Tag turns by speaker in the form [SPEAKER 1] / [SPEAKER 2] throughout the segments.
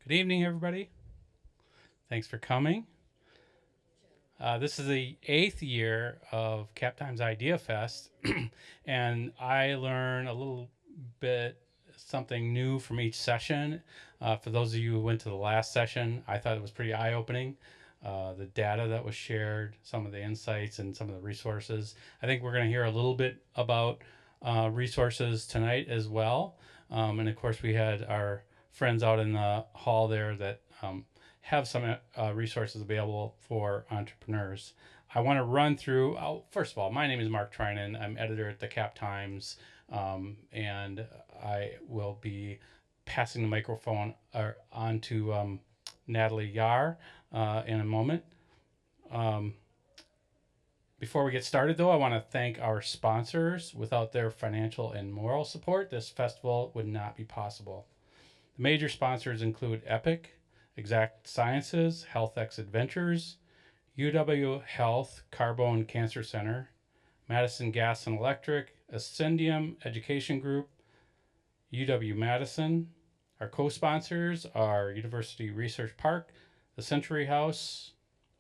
[SPEAKER 1] Good evening, everybody. Thanks for coming. This is the 8th year of Cap Times Idea Fest, and I learn a little bit something new from each session. For those of you who went to the last session, I thought it was pretty eye opening. The data that was shared, some of the insights, and some of the resources. I think we're going to hear a little bit about resources tonight as well. And of course, we had our friends out in the hall there that have some resources available for entrepreneurs. I want to run through. First of all, my name is Mark Trinan. I'm editor at the Cap Times, and I will be passing the microphone on to Natalie Yar in a moment. Um, Before we get started, though, I want to thank our sponsors. Without their financial and moral support, this festival would not be possible. The major sponsors include Epic, Exact Sciences, HealthX Adventures, UW Health Carbone Cancer Center, Madison Gas and Electric, Ascendium Education Group, UW Madison. Our co-sponsors are University Research Park, the Century House,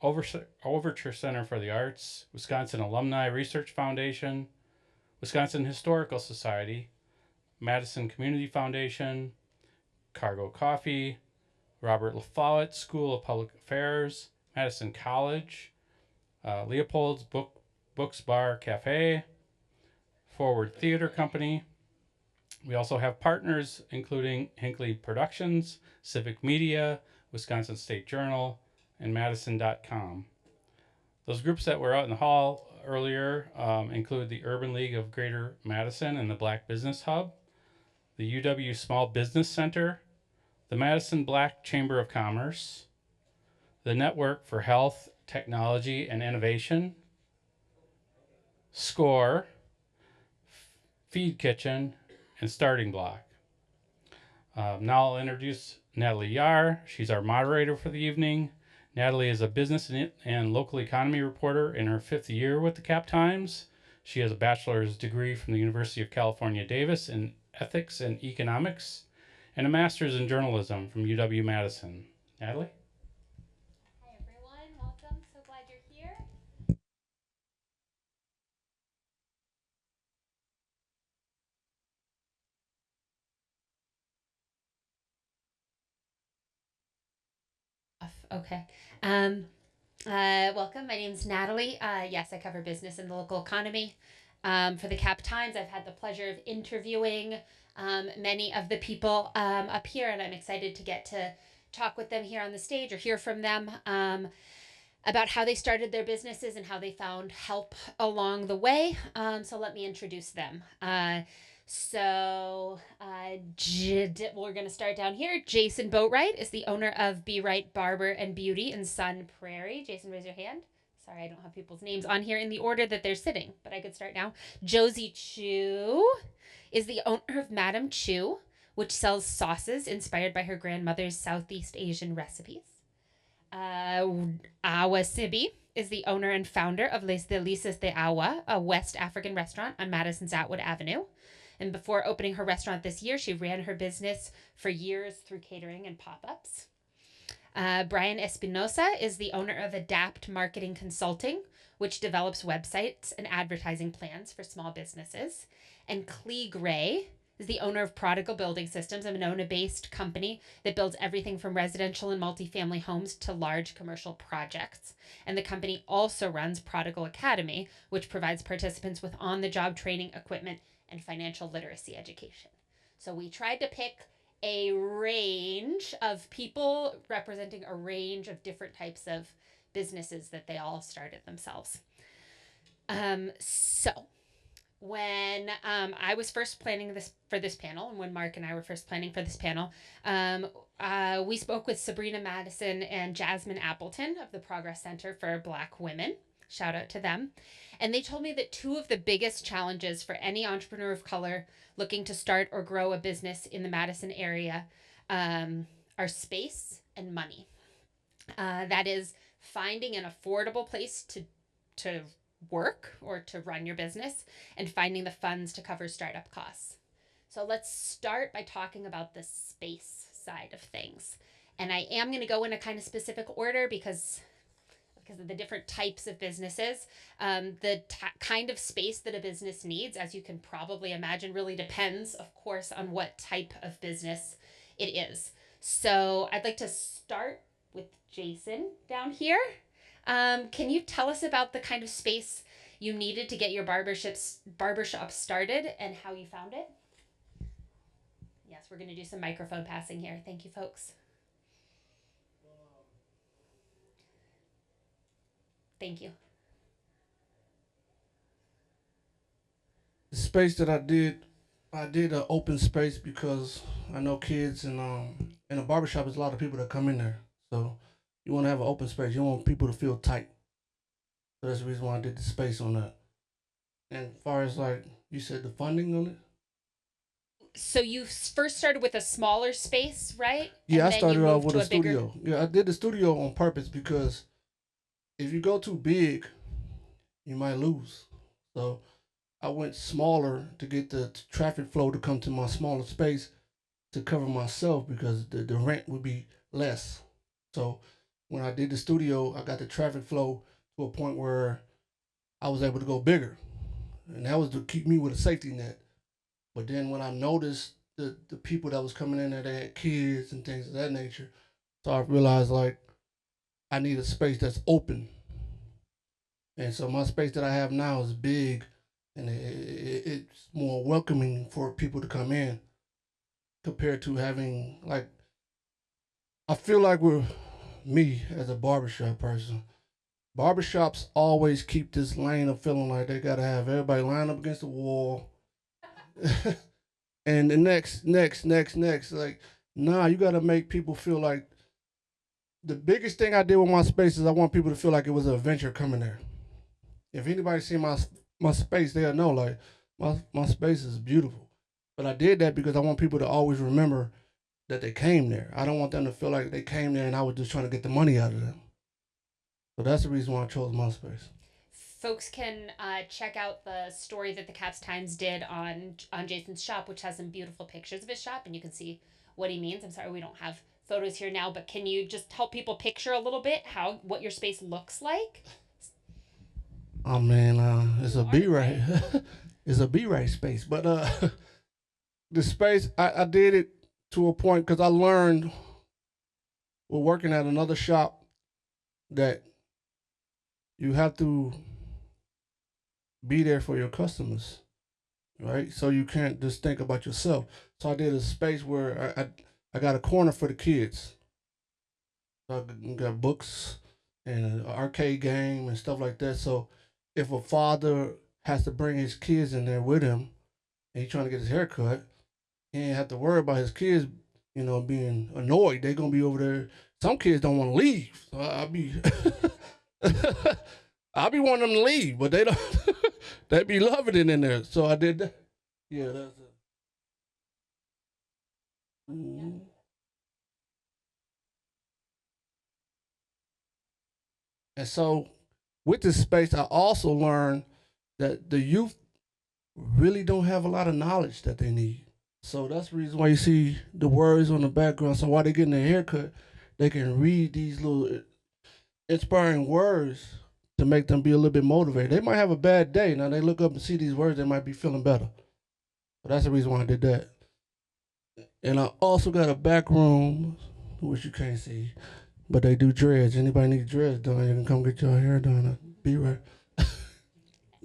[SPEAKER 1] Overture Center for the Arts, Wisconsin Alumni Research Foundation, Wisconsin Historical Society, Madison Community Foundation, Cargo Coffee, Robert LaFollette School of Public Affairs, Madison College, Leopold's Books Bar Cafe, Forward Theater Company. We also have partners including Hinckley Productions, Civic Media, Wisconsin State Journal, and Madison.com. Those groups that were out in the hall earlier include the Urban League of Greater Madison and the Black Business Hub, the UW Small Business Center, the Madison Black Chamber of Commerce, the Network for Health, Technology, and Innovation, SCORE, Feed Kitchen, and Starting Block. Now I'll introduce Natalie Yar. She's our moderator for the evening. Natalie is a business and local economy reporter in her 5th year with the Cap Times. She has a bachelor's degree from the University of California, Davis in ethics and economics, and a master's in journalism from UW-Madison. Natalie?
[SPEAKER 2] Hi everyone, welcome. So glad you're here. Okay. Um, Welcome. My name's Natalie. Yes, I cover business and the local economy. For the Cap Times, I've had the pleasure of interviewing many of the people up here, and I'm excited to get to talk with them here on the stage or hear from them about how they started their businesses and how they found help along the way. So let me introduce them. We're going to start down here. Jason Boatwright is the owner of Be Right Barber and Beauty in Sun Prairie. Jason, raise your hand. Sorry, I don't have people's names on here in the order that they're sitting, but I could start now. Josie Chu is the owner of Madame Chu, which sells sauces inspired by her grandmother's Southeast Asian recipes. Uh, Awa Sibi is the owner and founder of Les Delicias de Awa, a West African restaurant on Madison's Atwood Avenue. And before opening her restaurant this year, she ran her business for years through catering and pop ups. Brian Espinosa is the owner of Adapt Marketing Consulting, which develops websites and advertising plans for small businesses. And Clee Gray is the owner of Prodigal Building Systems, a Monona based company that builds everything from residential and multifamily homes to large commercial projects. And the company also runs Prodigal Academy, which provides participants with on the job training, equipment, and financial literacy education. So we tried to pick a range of people representing a range of different types of businesses that they all started themselves. So when I was first planning this for this panel, and when Mark and I were first planning for this panel, we spoke with Sabrina Madison and Jasmine Appleton of the Progress Center for Black Women. Shout out to them. And they told me that two of the biggest challenges for any entrepreneur of color looking to start or grow a business in the Madison area are space and money. That is finding an affordable place to work or to run your business and finding the funds to cover startup costs. So let's start by talking about the space side of things. And I am going to go in a kind of specific order because of the different types of businesses. The kind of space that a business needs, as you can probably imagine, really depends, of course, on what type of business it is. So I'd like to start with Jason down here. Can you tell us about the kind of space you needed to get your barbershop started and how you found it? Yes, we're going to do some microphone passing here. Thank you, folks. Thank you.
[SPEAKER 3] The space that I did an open space because I know kids and in a barbershop there's a lot of people that come in there. So you want to have an open space. You don't want people to feel tight. So that's the reason why I did the space on that. And as far as like you said, the funding on it.
[SPEAKER 2] So you first started with a smaller space, right?
[SPEAKER 3] Yeah,
[SPEAKER 2] And
[SPEAKER 3] I
[SPEAKER 2] then you
[SPEAKER 3] started off
[SPEAKER 2] moved
[SPEAKER 3] with
[SPEAKER 2] to
[SPEAKER 3] a
[SPEAKER 2] a bigger.
[SPEAKER 3] studio. Yeah, I did the studio on purpose because if you go too big, you might lose. So I went smaller to get the traffic flow to come to my smaller space to cover myself because the rent would be less. So when I did the studio, I got the traffic flow to a point where I was able to go bigger. And that was to keep me with a safety net. But then when I noticed the people that was coming in there, they had kids and things of that nature. So I realized like I need a space that's open. And so my space that I have now is big and it's more welcoming for people to come in compared to having like I feel like we're me as a barbershop person. Barbershops always keep this lane of feeling like they gotta have everybody line up against the wall. And the next. Like, nah, you gotta make people feel like the biggest thing I did with my space is I want people to feel like it was an adventure coming there. If anybody see my space, they'll know like my space is beautiful. But I did that because I want people to always remember that they came there. I don't want them to feel like they came there and I was just trying to get the money out of them. So that's the reason why I chose my space.
[SPEAKER 2] Folks can check out the story that the Caps Times did on Jason's shop, which has some beautiful pictures of his shop, and you can see what he means. I'm sorry we don't have photos here now, but can you just help people picture a little bit how what your space looks like?
[SPEAKER 3] Oh man, it's
[SPEAKER 2] You
[SPEAKER 3] a B
[SPEAKER 2] art,
[SPEAKER 3] right.
[SPEAKER 2] right?
[SPEAKER 3] It's a B right space, but the space I did it to a point because I learned we're working at another shop that you have to be there for your customers, right? So you can't just think about yourself. So I did a space where I got a corner for the kids. So I got books and an arcade game and stuff like that. So if a father has to bring his kids in there with him and he's trying to get his hair cut, he ain't have to worry about his kids, being annoyed. They're gonna be over there. Some kids don't want to leave. So I'll be I'll be wanting them to leave, but they don't they be loving it in there. So I did that. Yeah, that's it. Mm-hmm. And so with this space, I also learned that the youth really don't have a lot of knowledge that they need. So that's the reason why you see the words on the background. So while they're getting their haircut, they can read these little inspiring words to make them be a little bit motivated. They might have a bad day. Now they look up and see these words, they might be feeling better. So that's the reason why I did that. And I also got a back room, which you can't see, but they do dreads. Anybody need dreads done, you can come get your hair done. I'll be right.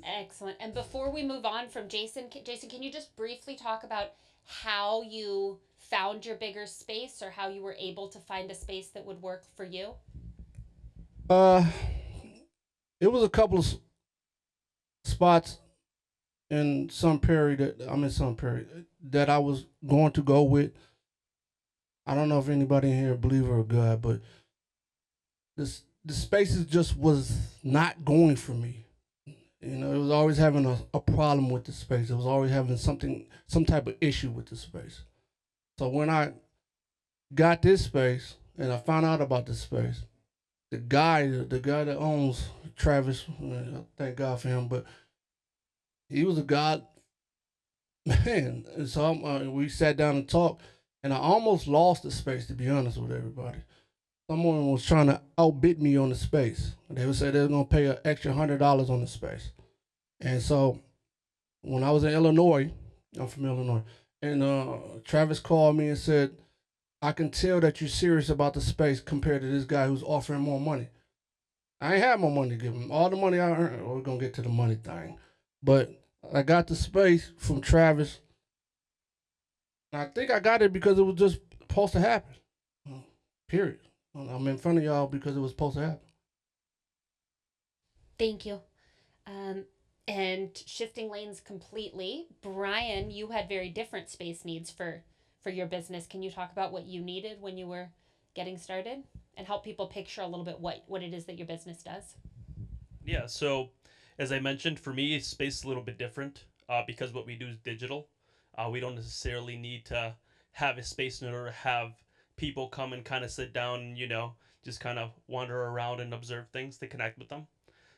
[SPEAKER 2] Excellent. And before we move on from Jason, can you just briefly talk about how you found your bigger space or how you were able to find a space that would work for you?
[SPEAKER 3] Uh, it was a couple of spots in some Perry that I'm in some Perry that I was going to go with. I don't know if anybody in here believer or God, but the spaces just was not going for me. It was always having a problem with the space. It was always having some type of issue with the space. So when I got this space and I found out about this space, the guy that owns Travis, thank God for him, but he was a God man. And so we sat down and talked, and I almost lost the space, to be honest with everybody. Someone was trying to outbid me on the space. They would say they were gonna pay an extra $100 on the space. And so when I was in Illinois, I'm from Illinois, and Travis called me and said, "I can tell that you're serious about the space compared to this guy who's offering more money." I ain't had more money to give him. All the money I earned, we're gonna get to the money thing, but I got the space from Travis. And I think I got it because it was just supposed to happen. Period. I'm in front of y'all because it was supposed to happen.
[SPEAKER 2] Thank you. Um, and shifting lanes completely, Brian, you had very different space needs for your business. Can you talk about what you needed when you were getting started and help people picture a little bit what it is that your business does?
[SPEAKER 4] Yeah, so as I mentioned, for me, space is a little bit different because what we do is digital. We don't necessarily need to have a space in order to have people come and kind of sit down and, just kind of wander around and observe things to connect with them.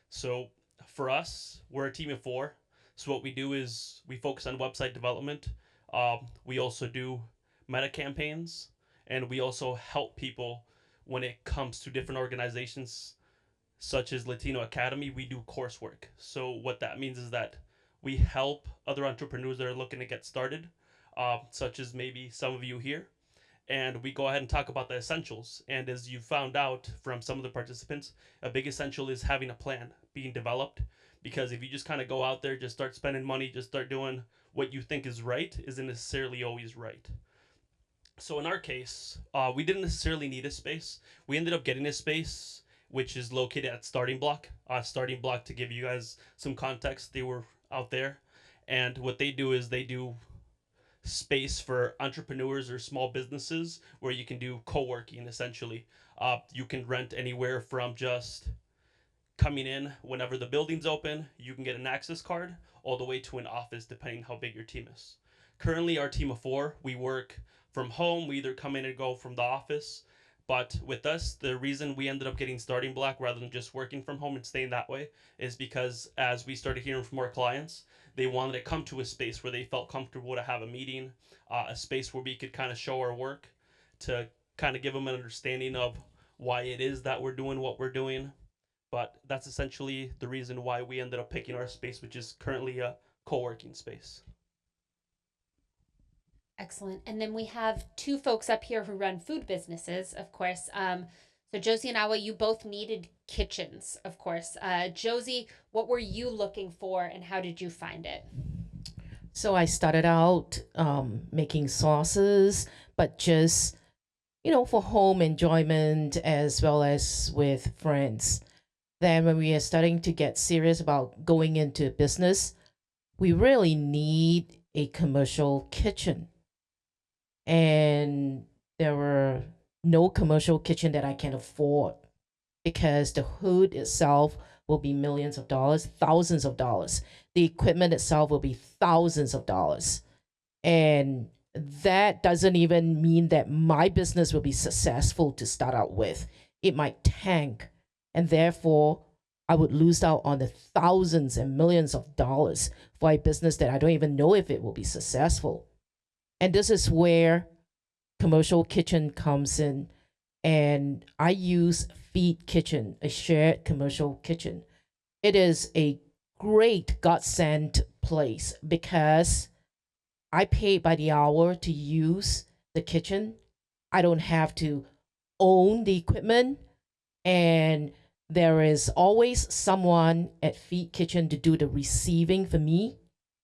[SPEAKER 4] So for us, we're a team of four. So what we do is we focus on website development. We also do meta campaigns, and we also help people when it comes to different organizations such as Latino Academy. We do coursework. So what that means is that we help other entrepreneurs that are looking to get started, such as maybe some of you here, and we go ahead and talk about the essentials. And as you found out from some of the participants, a big essential is having a plan being developed. Because if you just kind of go out there, just start spending money, just start doing what you think is right, isn't necessarily always right. So in our case, we didn't necessarily need a space. We ended up getting a space which is located at Starting Block. Starting Block, to give you guys some context, they were out there, and what they do is they do space for entrepreneurs or small businesses where you can do co-working essentially. You can rent anywhere from just coming in whenever the building's open. You can get an access card all the way to an office depending how big your team is. Currently, our team of four, we work from home. We either come in and go from the office. But with us, the reason we ended up getting Starting Block rather than just working from home and staying that way is because as we started hearing from our clients, they wanted to come to a space where they felt comfortable to have a meeting, a space where we could kind of show our work, to kind of give them an understanding of why it is that we're doing what we're doing. But that's essentially the reason why we ended up picking our space, which is currently a co-working space.
[SPEAKER 2] Excellent. And then we have two folks up here who run food businesses, of course. So Josie and Awa, you both needed kitchens, of course. Josie, what were you looking for and how did you find it?
[SPEAKER 5] So I started out making sauces, but just, for home enjoyment as well as with friends. Then when we are starting to get serious about going into business, we really need a commercial kitchen. And there were no commercial kitchen that I can afford because the hood itself will be millions of dollars, thousands of dollars. The equipment itself will be thousands of dollars. And that doesn't even mean that my business will be successful to start out with. It might tank. And therefore, I would lose out on the thousands and millions of dollars for a business that I don't even know if it will be successful. And this is where commercial kitchen comes in. And I use Feed Kitchen, a shared commercial kitchen. It is a great godsend place because I pay by the hour to use the kitchen. I don't have to own the equipment, and there is always someone at Feed Kitchen to do the receiving for me.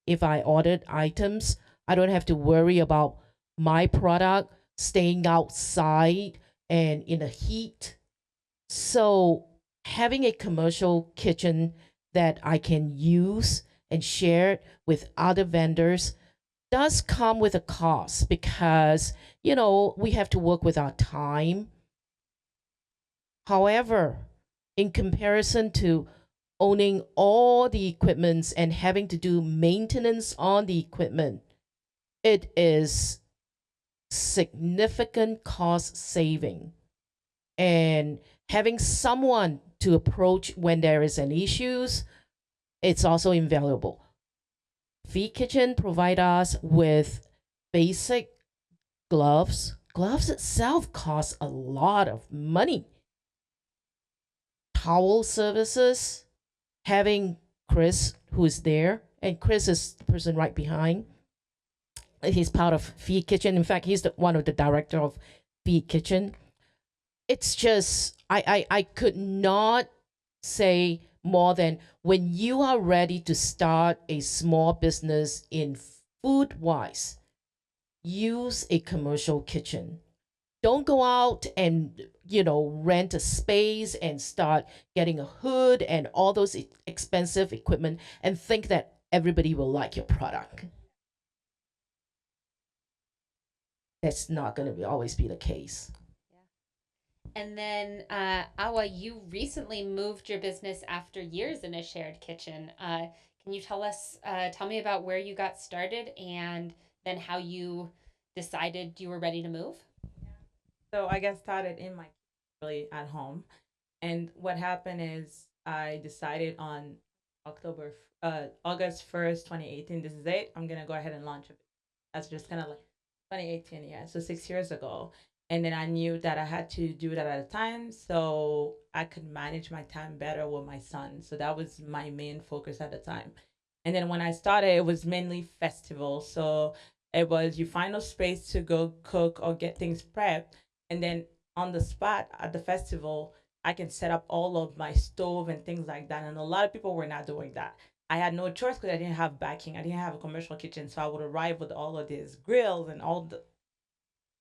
[SPEAKER 5] If I ordered items, I don't have to worry about my product staying outside and in the heat. So having a commercial kitchen that I can use and share with other vendors does come with a cost because, we have to work with our time. However, in comparison to owning all the equipments and having to do maintenance on the equipment, it is significant cost saving. And having someone to approach when there is an issues, it's also invaluable. Feed Kitchen provide us with basic Gloves itself cost a lot of money. Towel services, having Chris, who's there, and Chris is the person right behind. He's part of Feed Kitchen. In fact, he's one of the director of Feed Kitchen. It's just I could not say more than when you are ready to start a small business in food wise, use a commercial kitchen. Don't go out and rent a space and start getting a hood and all those expensive equipment and think that everybody will like your product. That's not going to always be the case.
[SPEAKER 2] And then, Awa, you recently moved your business after years in a shared kitchen. Can you tell me about where you got started and then how you decided you were ready to move?
[SPEAKER 6] So I got started in my really at home, and what happened is I decided on August 1st, 2018. This is it. I'm gonna go ahead and launch it. That's just kind of like 2018, yeah. So 6 years ago, and then I knew that I had to do that at a time so I could manage my time better with my son. So that was my main focus at the time. And then when I started, it was mainly festivals. So it was you find a space to go cook or get things prepped, and then on the spot at the festival, I can set up all of my stove and things like that. And a lot of people were not doing that. I had no choice because I didn't have backing. I didn't have a commercial kitchen, so I would arrive with all of these grills and all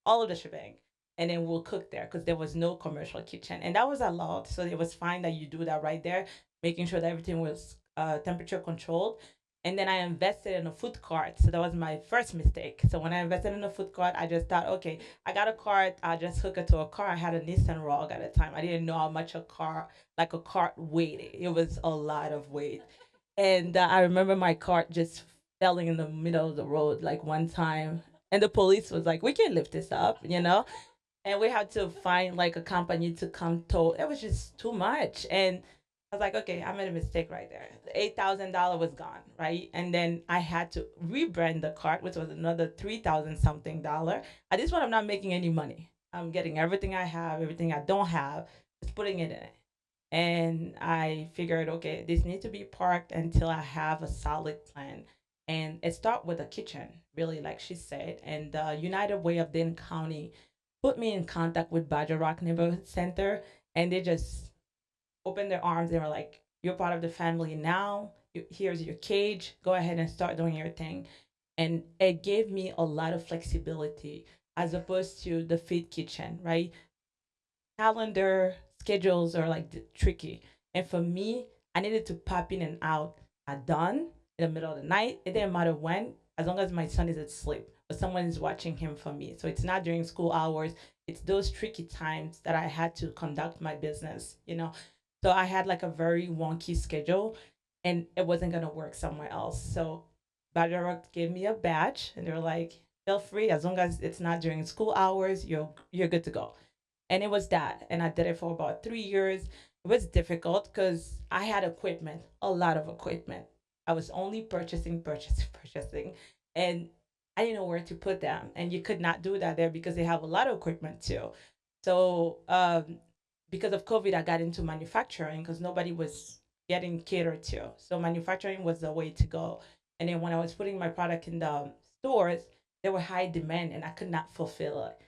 [SPEAKER 6] of the shebang, and then we'll cook there because there was no commercial kitchen, and that was allowed. So it was fine that you do that right there, making sure that everything was temperature controlled. And then I invested in a food cart. So that was my first mistake. So when I invested in a food cart, I just thought, okay, I got a cart. I just hook it to a car. I had a Nissan Rogue at the time. I didn't know how much like a cart weighed. It was a lot of weight. And I remember my cart just falling in the middle of the road like one time. And the police was like, we can't lift this up. And we had to find like a company to come tow. It was just too much. And I was like, okay, I made a mistake right there. The $8,000 was gone, right? And then I had to rebrand the cart, which was another 3,000 something dollar. At this point, I'm not making any money. I'm getting everything I have, everything I don't have, just putting it in it. And I figured, okay, this needs to be parked until I have a solid plan. And it start with a kitchen, really, like she said. And the United Way of Dane County put me in contact with Badger Rock Neighborhood Center, and they just opened their arms. They were like, "You're part of the family now. Here's your cage. Go ahead and start doing your thing." And it gave me a lot of flexibility as opposed to the feed kitchen, right? Calendar schedules are like tricky. And for me, I needed to pop in and out at dawn, in the middle of the night. It didn't matter when, as long as my son is asleep or someone is watching him for me. So it's not during school hours. It's those tricky times that I had to conduct my business. So I had like a very wonky schedule, and it wasn't gonna work somewhere else. So Badger Rock gave me a badge, and they're like, feel free, as long as it's not during school hours, you're good to go. And it was that, and I did it for about 3 years. It was difficult because I had equipment, a lot of equipment. I was only purchasing, purchasing, purchasing, and I didn't know where to put them. And you could not do that there because they have a lot of equipment too. So because of COVID, I got into manufacturing because nobody was getting catered to. So manufacturing was the way to go. And then when I was putting my product in the stores, there were high demand and I could not fulfill it.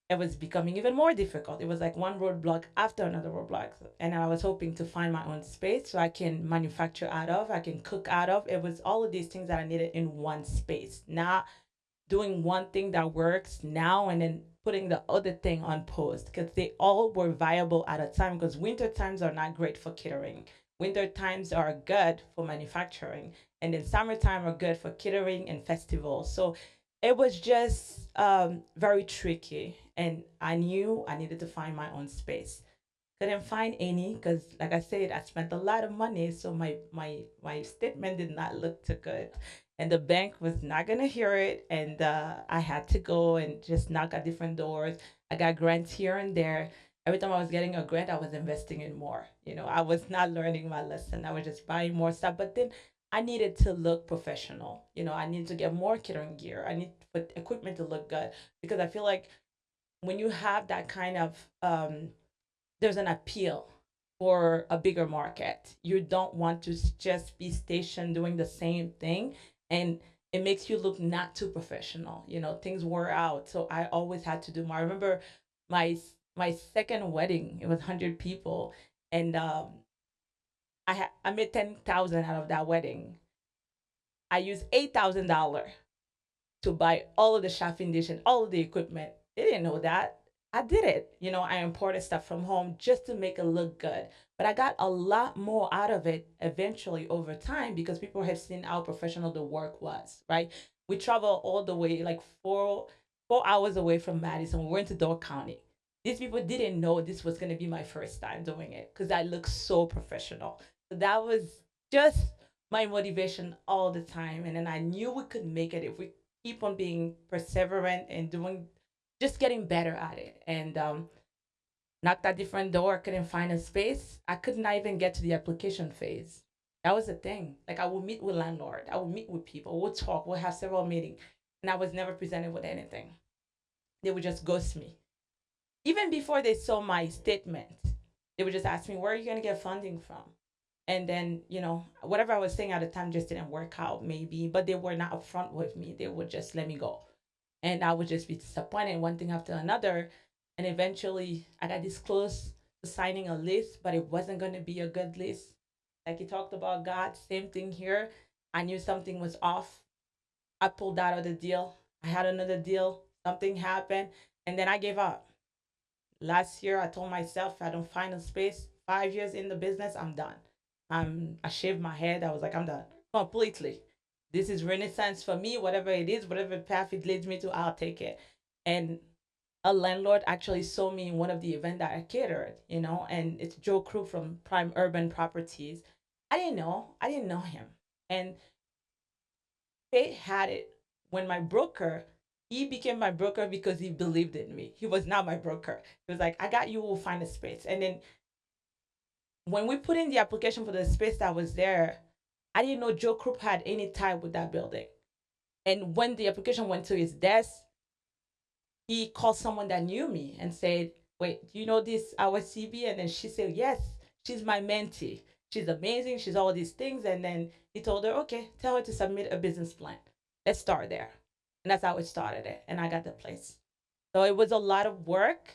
[SPEAKER 6] It was becoming even more difficult. It was like one roadblock after another roadblock. And I was hoping to find my own space so I can manufacture out of, I can cook out of. It was all of these things that I needed in one space, not doing one thing that works now and then putting the other thing on pause because they all were viable at a time because winter times are not great for catering. Winter times are good for manufacturing, and then summertime are good for catering and festivals. So it was just very tricky, and I knew I needed to find my own space. Couldn't find any because, like I said, I spent a lot of money, so my statement did not look too good, and the bank was not gonna hear it, and I had to go and just knock at different doors. I got grants here and there. Every time I was getting a grant, I was investing in more. I was not learning my lesson. I was just buying more stuff, but then I needed to look professional. I needed to get more catering gear. I need for equipment to look good, because I feel like when you have that kind of there's an appeal for a bigger market. You don't want to just be stationed doing the same thing, and it makes you look not too professional. You know, things wore out. So I always had to do more. I remember my my second wedding. It was 100 people, and I made 10,000 out of that wedding. I used $8,000 to buy all of the chafing dish and all of the equipment. They didn't know that. I did it. You know, I imported stuff from home just to make it look good. But I got a lot more out of it eventually over time because people have seen how professional the work was, right? We travel all the way, like four hours away from Madison. We went to Door County. These people didn't know this was gonna be my first time doing it because I look so professional. So that was just my motivation all the time. And then I knew we could make it if we keep on being perseverant and doing, just getting better at it. And knocked at different door, couldn't find a space. I could not even get to the application phase. That was the thing. Like I would meet with landlord, I would meet with people, we'll talk, we'll have several meetings, and I was never presented with anything. They would just ghost me. Even before they saw my statement, they would just ask me, where are you gonna get funding from? And then, you know, whatever I was saying at the time just didn't work out, maybe, but they were not upfront with me. They would just let me go. And I would just be disappointed, one thing after another. And eventually, I got this close to signing a list, but it wasn't going to be a good list. Like you talked about God, same thing here. I knew something was off. I pulled out of the deal. I had another deal. Something happened. And then I gave up. Last year, I told myself, if I don't find a space, 5 years in the business, I'm done. I shaved my head. I was like, I'm done completely. This is Renaissance for me. Whatever it is, whatever path it leads me to, I'll take it. And a landlord actually saw me in one of the events that I catered, you know, and it's Joe Crew from Prime Urban Properties. I didn't know him. And Fate had it when my broker, he became my broker because he believed in me. He was not my broker. He was like, I got you, we'll find a space. And then when we put in the application for the space that was there, I didn't know Joe Krupp had any tie with that building. And when the application went to his desk, he called someone that knew me and said, wait, do you know this, our CB? And then she said, yes, she's my mentee. She's amazing. She's all these things. And then he told her, okay, tell her to submit a business plan. Let's start there. And that's how it started it. And I got the place. So it was a lot of work.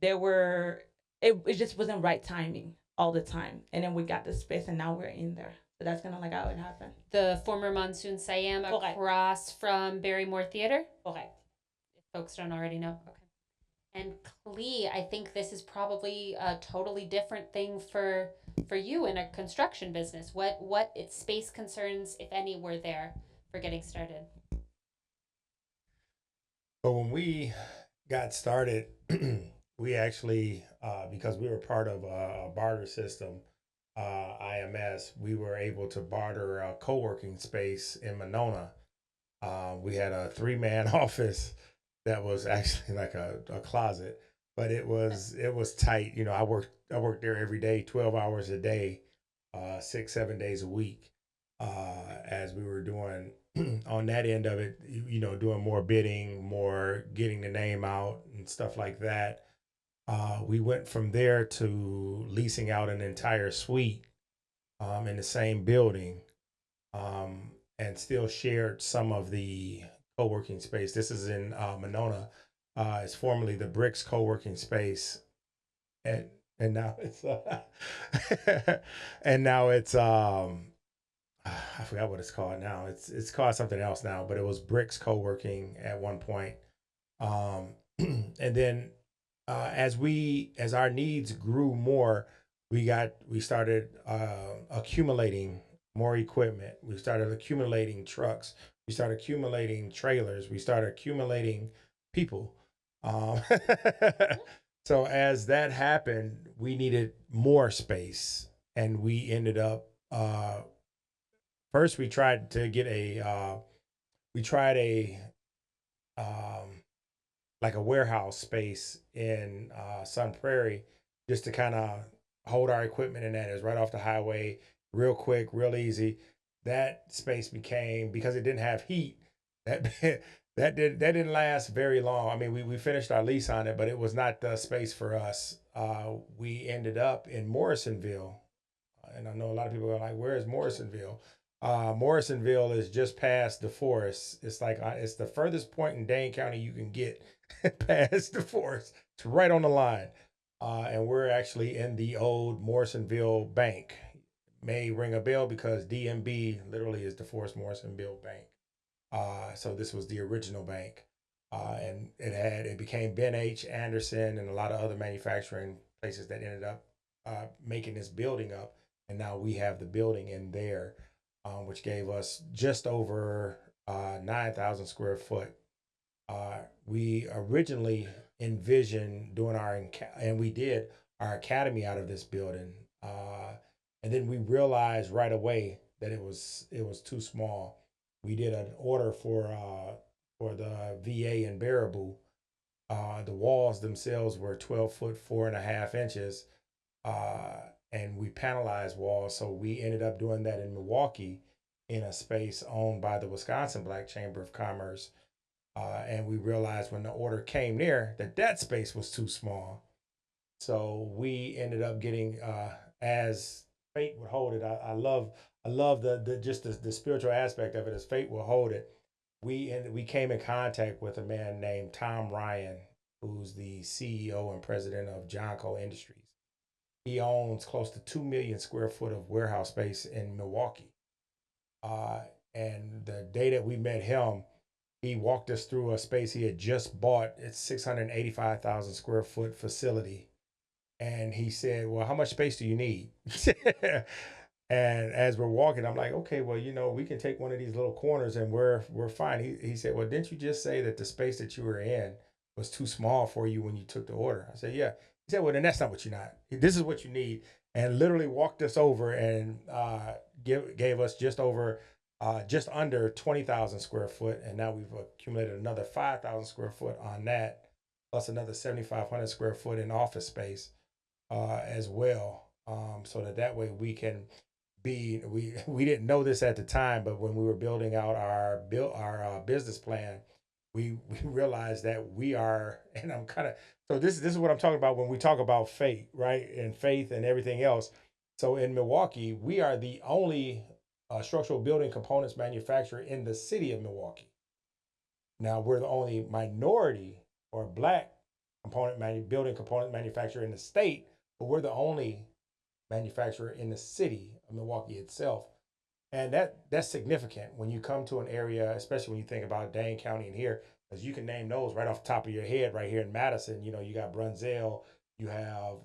[SPEAKER 6] It just wasn't right timing all the time. And then we got the space and now we're in there. So that's kind of like how it happened.
[SPEAKER 2] The former Monsoon Siam across from Barrymore Theater.
[SPEAKER 6] Okay.
[SPEAKER 2] If folks don't already know. Okay. And Clee, I think this is probably a totally different thing for you in a construction business. What space concerns, if any, were there for getting started?
[SPEAKER 7] But when we got started, we actually, because we were part of a barter system, IMS, we were able to barter a co working space in Monona. We had a 3-man office that was actually like a closet, but it was tight. You know, I worked there every day, 12 hours a day, 6-7 days a week, as we were doing on that end of it, you know, doing more bidding, more getting the name out and stuff like that. We went from there to leasing out an entire suite in the same building, and still shared some of the co-working space. This is in Monona. It's formerly the Bricks co-working space, and and now it's and now it's I forgot what it's called now. It's called something else now, but it was Bricks co-working at one point. And then as our needs grew more, we started accumulating more equipment. We started accumulating trucks. We started accumulating trailers. We started accumulating people. Um, so as that happened, we needed more space, and we ended up first we tried to get a um, like a warehouse space in Sun Prairie, just to kind of hold our equipment in that. It was right off the highway, real quick, real easy. That space became, because it didn't have heat, that that didn't last very long. I mean, we finished our lease on it, but it was not the space for us. We ended up in Morrisonville, and I know a lot of people are like, "Where is Morrisonville?" Morrisonville is just past DeForest. It's like it's the furthest point in Dane County you can get past DeForest. It's right on the line, and we're actually in the old Morrisonville Bank. May ring a bell because DMB literally is DeForest Morrisonville Bank. So this was the original bank, and it became Ben H. Anderson and a lot of other manufacturing places that ended up making this building up, and now we have the building in there, which gave us just over 9,000 square foot. We originally envisioned doing and we did our academy out of this building, and then we realized right away that it was too small. We did an order for the VA in Baraboo. The walls themselves were 12 foot 4.5 inches, and we panelized walls. So we ended up doing that in Milwaukee in a space owned by the Wisconsin Black Chamber of Commerce. And we realized when the order came there that space was too small. So we ended up getting, as fate would hold it. I love the just the spiritual aspect of it. As fate will hold it, we came in contact with a man named Tom Ryan, who's the CEO and president of Johnco Industries. He owns close to 2 million square foot of warehouse space in Milwaukee. And the day that we met him, he walked us through a space he had just bought. It's 685,000 square foot facility. And he said, "Well, how much space do you need?" And as we're walking, I'm like, "Okay, well, we can take one of these little corners and we're fine." He said, "Well, didn't you just say that the space that you were in was too small for you when you took the order?" I said, "Yeah." He said, "Well, then that's not what you need. This is what you need." And literally walked us over and gave us just under 20,000 square foot. And now we've accumulated another 5,000 square foot on that, plus another 7,500 square foot in office space as well. So that way we can we didn't know this at the time, but when we were building out our business plan, we realized that we are, and I'm kind of, so this is what I'm talking about when we talk about faith, right? And faith and everything else. So in Milwaukee, we are the only structural building components manufacturer in the city of Milwaukee. Now we're the only minority or black building component manufacturer in the state, but we're the only manufacturer in the city of Milwaukee itself. And that's significant when you come to an area, especially when you think about Dane County and here, because you can name those right off the top of your head right here in Madison. You got Brunzell, you have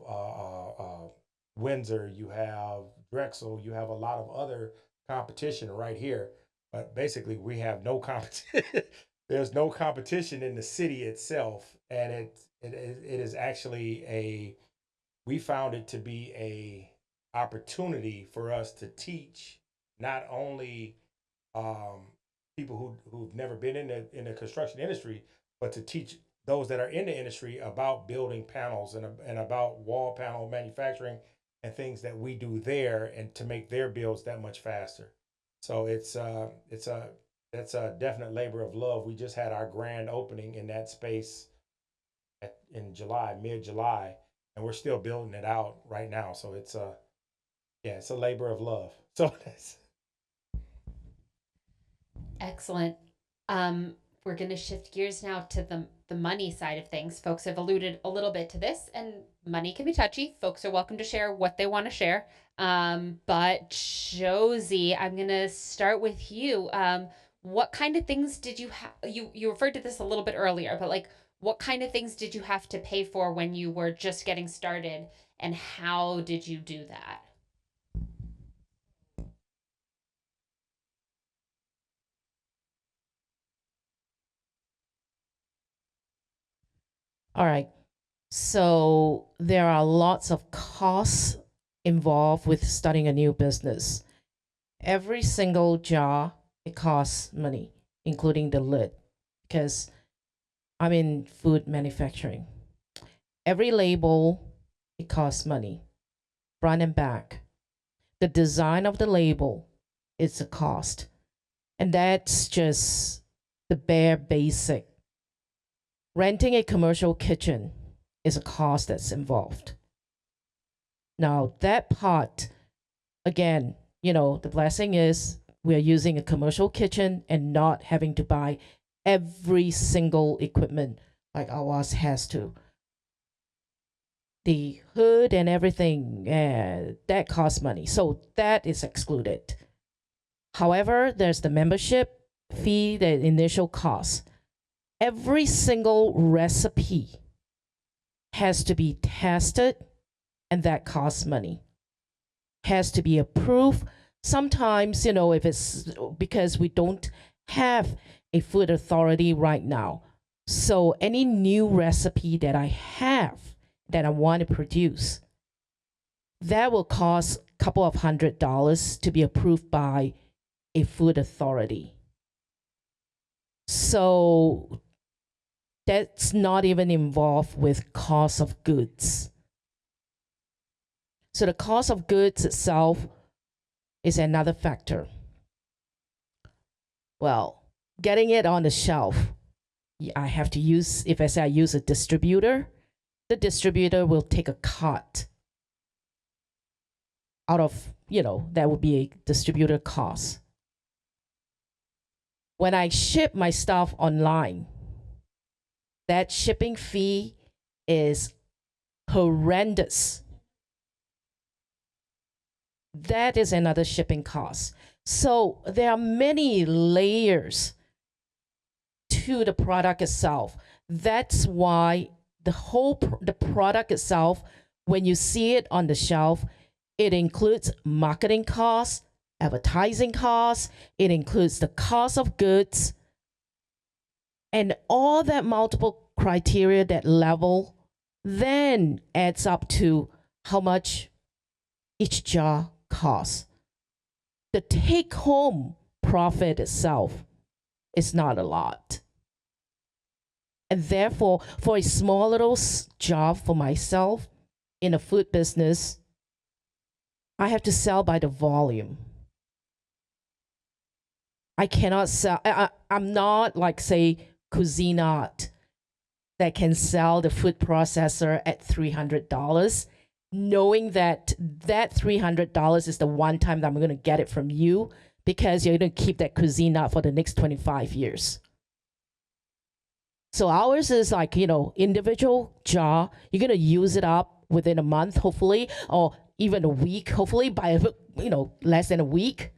[SPEAKER 7] Windsor, you have Drexel, you have a lot of other competition right here. But basically, we have no competition. There's no competition in the city itself, and it is actually we found it to be a opportunity for us to teach not only people who've never been in the construction industry, but to teach those that are in the industry about building panels and about wall panel manufacturing and things that we do there, and to make their builds that much faster. So that's a definite labor of love. We just had our grand opening in that space in July, mid-July, and we're still building it out right now. So it's a labor of love. So that's
[SPEAKER 2] Excellent. We're going to shift gears now to the money side of things. Folks have alluded a little bit to this, and money can be touchy. Folks are welcome to share what they want to share. But Josie, I'm going to start with you. What kind of things did you have? You referred to this a little bit earlier, but like, what kind of things did you have to pay for when you were just getting started, and how did you do that?
[SPEAKER 5] All right. So there are lots of costs involved with starting a new business. Every single jar, it costs money, including the lid, because I'm in food manufacturing. Every label, it costs money, front and back. The design of the label is a cost. And that's just the bare basic. Renting a commercial kitchen is a cost that's involved. Now, that part, again, the blessing is we're using a commercial kitchen and not having to buy every single equipment like ours has to. The hood and everything, that costs money. So that is excluded. However, there's the membership fee, the initial cost. Every single recipe has to be tested, and that costs money. Has to be approved. Sometimes, if it's because we don't have a food authority right now. So any new recipe that I have that I want to produce, that will cost a couple of $100s to be approved by a food authority. So that's not even involved with cost of goods. So the cost of goods itself is another factor. Well, getting it on the shelf, I have to use, if I say I use a distributor, the distributor will take a cut out of, that would be a distributor cost. When I ship my stuff online, that shipping fee is horrendous. That is another shipping cost. So there are many layers to the product itself. That's why the product itself, when you see it on the shelf, it includes marketing costs, advertising costs, it includes the cost of goods, and all that multiple criteria, that level, then adds up to how much each jar costs. The take-home profit itself is not a lot. And therefore, for a small little job for myself in a food business, I have to sell by the volume. I cannot sell, I'm not like, say, Cuisinart that can sell the food processor at $300, knowing that that $300 is the one time that I'm going to get it from you, because you're going to keep that Cuisinart for the next 25 years. So ours is like, individual jar. You're going to use it up within a month, hopefully, or even a week, hopefully, by, less than a week,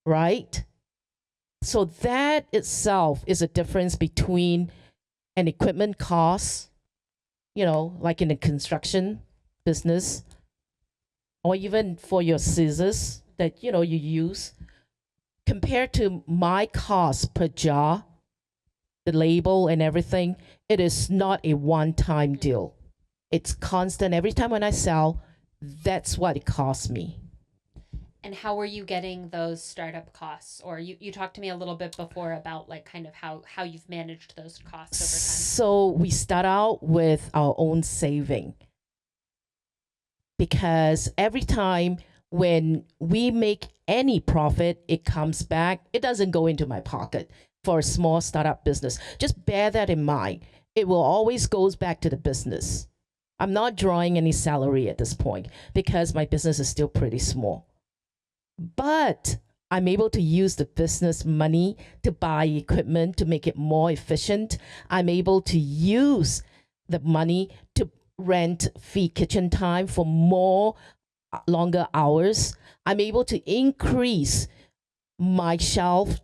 [SPEAKER 5] right? So that itself is a difference between an equipment cost, like in the construction business, or even for your scissors that, you use, compared to my cost per jar, the label and everything. It is not a one-time deal. It's constant. Every time when I sell, that's what it costs me.
[SPEAKER 2] And how were you getting those startup costs? Or you talked to me a little bit before about like kind of how you've managed those costs over time.
[SPEAKER 5] So we start out with our own saving, because every time when we make any profit, it comes back. It doesn't go into my pocket for a small startup business. Just bear that in mind. It will always goes back to the business. I'm not drawing any salary at this point because my business is still pretty small. But I'm able to use the business money to buy equipment to make it more efficient. I'm able to use the money to rent fee kitchen time for more longer hours. I'm able to increase my shelf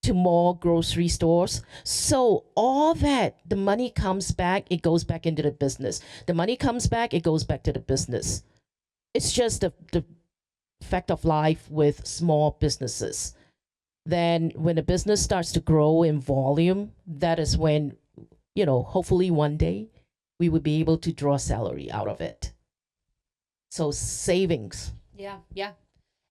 [SPEAKER 5] to more grocery stores. So all that, the money comes back, it goes back into the business. The money comes back, it goes back to the business. It's just the fact of life with small businesses. Then when the business starts to grow in volume, that is when, hopefully one day we would be able to draw salary out of it. So savings.
[SPEAKER 2] Yeah.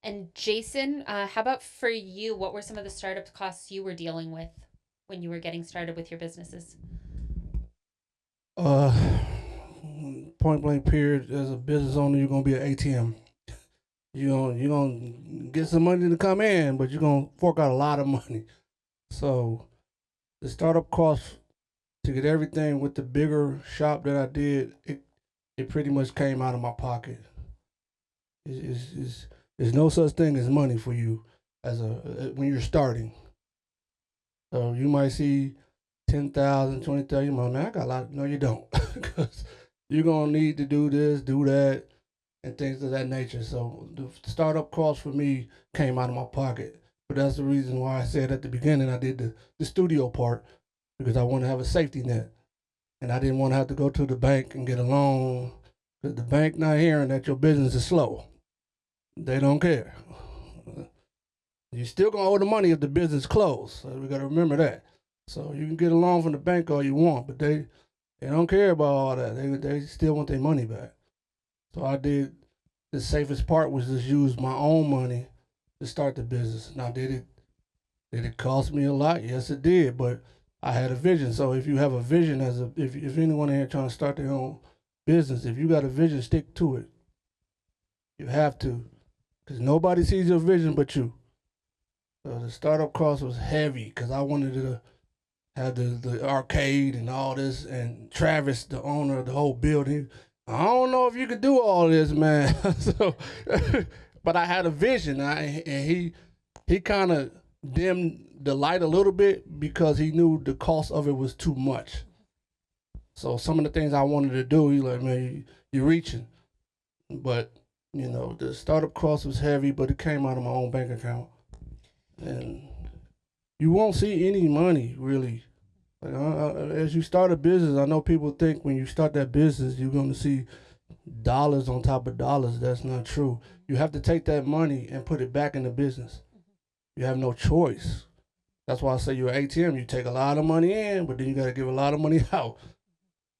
[SPEAKER 2] And Jason, how about for you? What were some of the startup costs you were dealing with when you were getting started with your businesses?
[SPEAKER 3] Point blank period, as a business owner, you're gonna be an ATM. You're gonna get some money to come in, but you're gonna fork out a lot of money. So The startup cost to get everything with the bigger shop that I did, it pretty much came out of my pocket. There's no such thing as money for you as a when you're starting. So you might see 10,000, 20,000. You might, man, I got a lot. No, you don't, because you're gonna need to do this, do that, and things of that nature. So the startup cost for me came out of my pocket. But that's the reason why I said at the beginning I did the studio part, because I want to have a safety net, and I didn't want to have to go to the bank and get a loan, because the bank not hearing that your business is slow. They don't care. You still gonna owe the money if the business closed. So we gotta remember that. So you can get a loan from the bank all you want, but they don't care about all that. They still want their money back. So I did the safest part was just use my own money to start the business. Now did it cost me a lot? Yes it did, but I had a vision. So if you have a vision if anyone in here trying to start their own business, if you got a vision, stick to it. You have to. Because nobody sees your vision but you. So the startup cost was heavy because I wanted to have the arcade and all this. And Travis, the owner of the whole building, I don't know if you could do all this, man. So, but I had a vision, and he kind of dimmed the light a little bit because he knew the cost of it was too much. So some of the things I wanted to do, he like, man, you're reaching. But the startup cost was heavy, but it came out of my own bank account, and you won't see any money really. Like, as you start a business, I know people think when you start that business, you're going to see dollars on top of dollars. That's not true. You have to take that money and put it back in the business. You have no choice. That's why I say you're an ATM. You take a lot of money in, but then you got to give a lot of money out.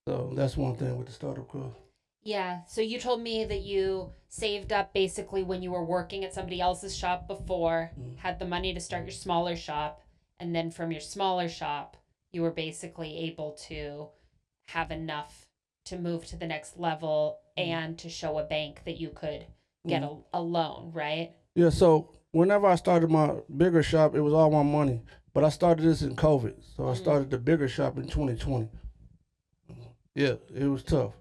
[SPEAKER 3] So that's one thing with the startup cost.
[SPEAKER 2] Yeah. So you told me that you saved up basically when you were working at somebody else's shop before, had the money to start your smaller shop, and then from your smaller shop, you were basically able to have enough to move to the next level and to show a bank that you could get a loan, right?
[SPEAKER 3] Yeah, so whenever I started my bigger shop, it was all my money. But I started this in COVID. So I started the bigger shop in 2020. Yeah, it was tough.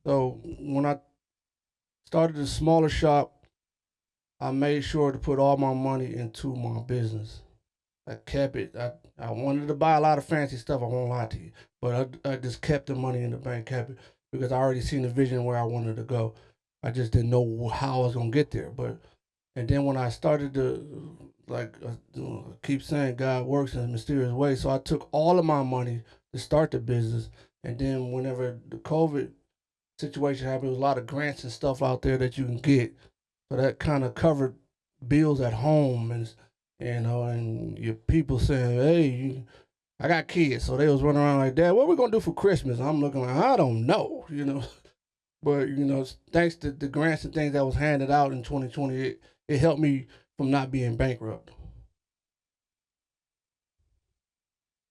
[SPEAKER 3] So when I started the smaller shop, I made sure to put all my money into my business. I kept it. I wanted to buy a lot of fancy stuff, I won't lie to you. But I just kept the money in the bank, kept it, because I already seen the vision where I wanted to go. I just didn't know how I was going to get there. And then when I started to, like, keep saying God works in a mysterious way. So I took all of my money to start the business. And then whenever the COVID situation happened, there was a lot of grants and stuff out there that you can get. So that kind of covered bills at home, and your people saying, "Hey, I got kids," so they was running around like, "Dad, what we gonna do for Christmas?" I'm looking like, I don't know. But thanks to the grants and things that was handed out in 2020, it helped me from not being bankrupt.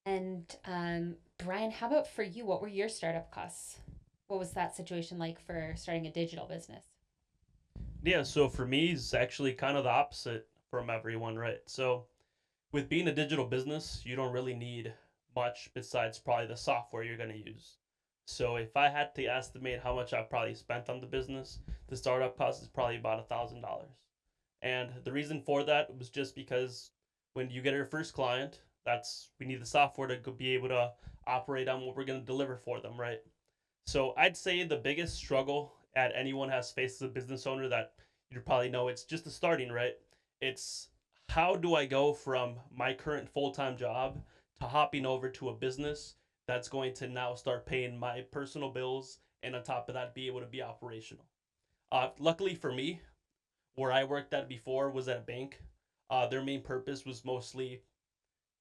[SPEAKER 2] And Brian, how about for you? What were your startup costs? What was that situation like for starting a digital business?
[SPEAKER 4] Yeah, so for me, it's actually kind of the opposite from everyone, right? So with being a digital business, you don't really need much besides probably the software you're going to use. So if I had to estimate how much I've probably spent on the business, the startup cost is probably about $1,000. And the reason for that was just because when you get your first client, that's we need the software to be able to operate on what we're going to deliver for them, right? So I'd say the biggest struggle that anyone has faced as a business owner that you probably know it's just the starting, right? It's how do I go from my current full time job to hopping over to a business that's going to now start paying my personal bills and on top of that be able to be operational. Luckily for me, where I worked at before was at a bank. Their main purpose was mostly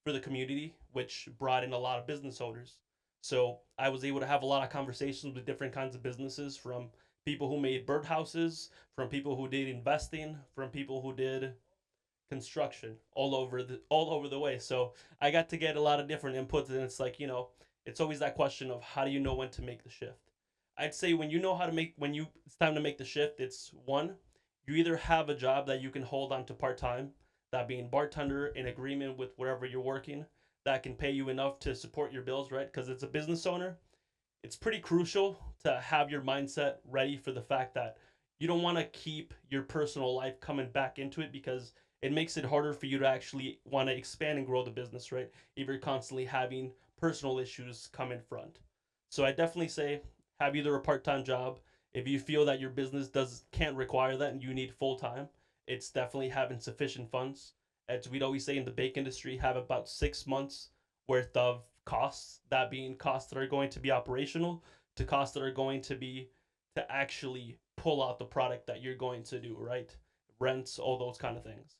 [SPEAKER 4] for the community, which brought in a lot of business owners. So I was able to have a lot of conversations with different kinds of businesses, from people who made birdhouses, from people who did investing, from people who did construction all over the way. So I got to get a lot of different inputs, and it's like it's always that question of how do you know when to make the shift. I'd say when you know how to make when you it's time to make the shift, it's one, you either have a job that you can hold on to part time, that being bartender in agreement with wherever you're working. that can pay you enough to support your bills, right? Because it's a business owner, it's pretty crucial to have your mindset ready for the fact that you don't want to keep your personal life coming back into it, because it makes it harder for you to actually want to expand and grow the business, right? If you're constantly having personal issues come in front. So I definitely say have either a part-time job. If you feel that your business does can't require that and you need full-time, it's definitely having sufficient funds. As we'd always say in the bake industry, have about 6 months worth of costs, that being costs that are going to be operational to costs that are going to be to actually pull out the product that you're going to do, right? Rents, all those kind of things.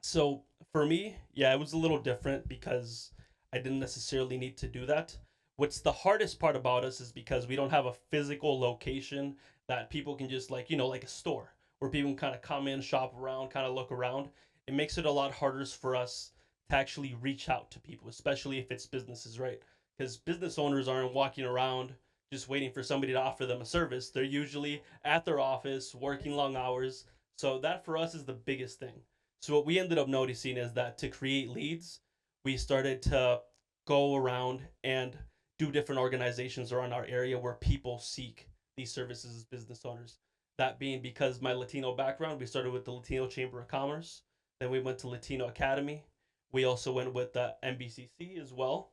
[SPEAKER 4] So for me, yeah, it was a little different because I didn't necessarily need to do that. What's the hardest part about us is because we don't have a physical location that people can just like, like a store where people can kind of come in, shop around, kind of look around. It makes it a lot harder for us to actually reach out to people, especially if it's businesses, right? Because business owners aren't walking around just waiting for somebody to offer them a service. They're usually at their office working long hours. So that for us is the biggest thing. So what we ended up noticing is that to create leads, we started to go around and do different organizations around our area where people seek these services as business owners. That being because my Latino background, we started with the Latino Chamber of Commerce, then we went to Latino Academy. We also went with the MBCC as well.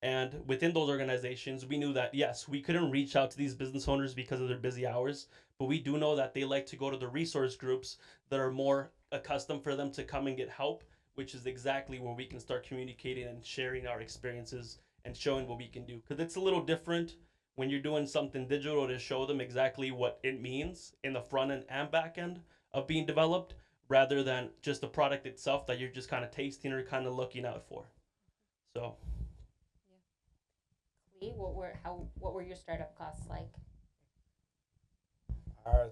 [SPEAKER 4] And within those organizations, we knew that yes, we couldn't reach out to these business owners because of their busy hours, but we do know that they like to go to the resource groups that are more accustomed for them to come and get help, which is exactly where we can start communicating and sharing our experiences and showing what we can do. Because it's a little different when you're doing something digital to show them exactly what it means in the front end and back end of being developed, rather than just the product itself that you're just kind of tasting or kind of looking out for. So
[SPEAKER 2] Lee, what were your startup costs like?
[SPEAKER 7] Our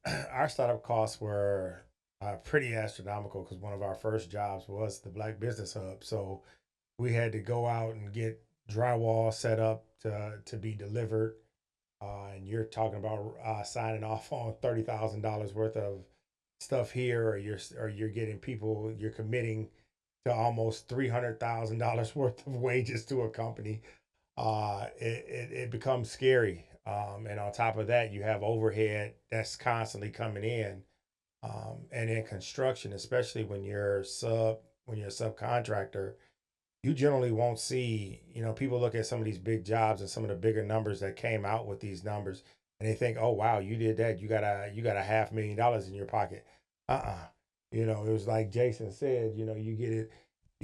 [SPEAKER 7] our startup costs were pretty astronomical because one of our first jobs was the Black Business Hub. So we had to go out and get drywall set up to be delivered. And you're talking about signing off on $30,000 worth of stuff here, or you're getting people, you're committing to almost $300,000 worth of wages to a company. It becomes scary. And on top of that, you have overhead that's constantly coming in. And in construction, especially when you're a subcontractor, you generally won't see, people look at some of these big jobs and some of the bigger numbers that came out with these numbers, and they think, oh wow, you did that, you got a $500,000 in your pocket. It was like Jason said, you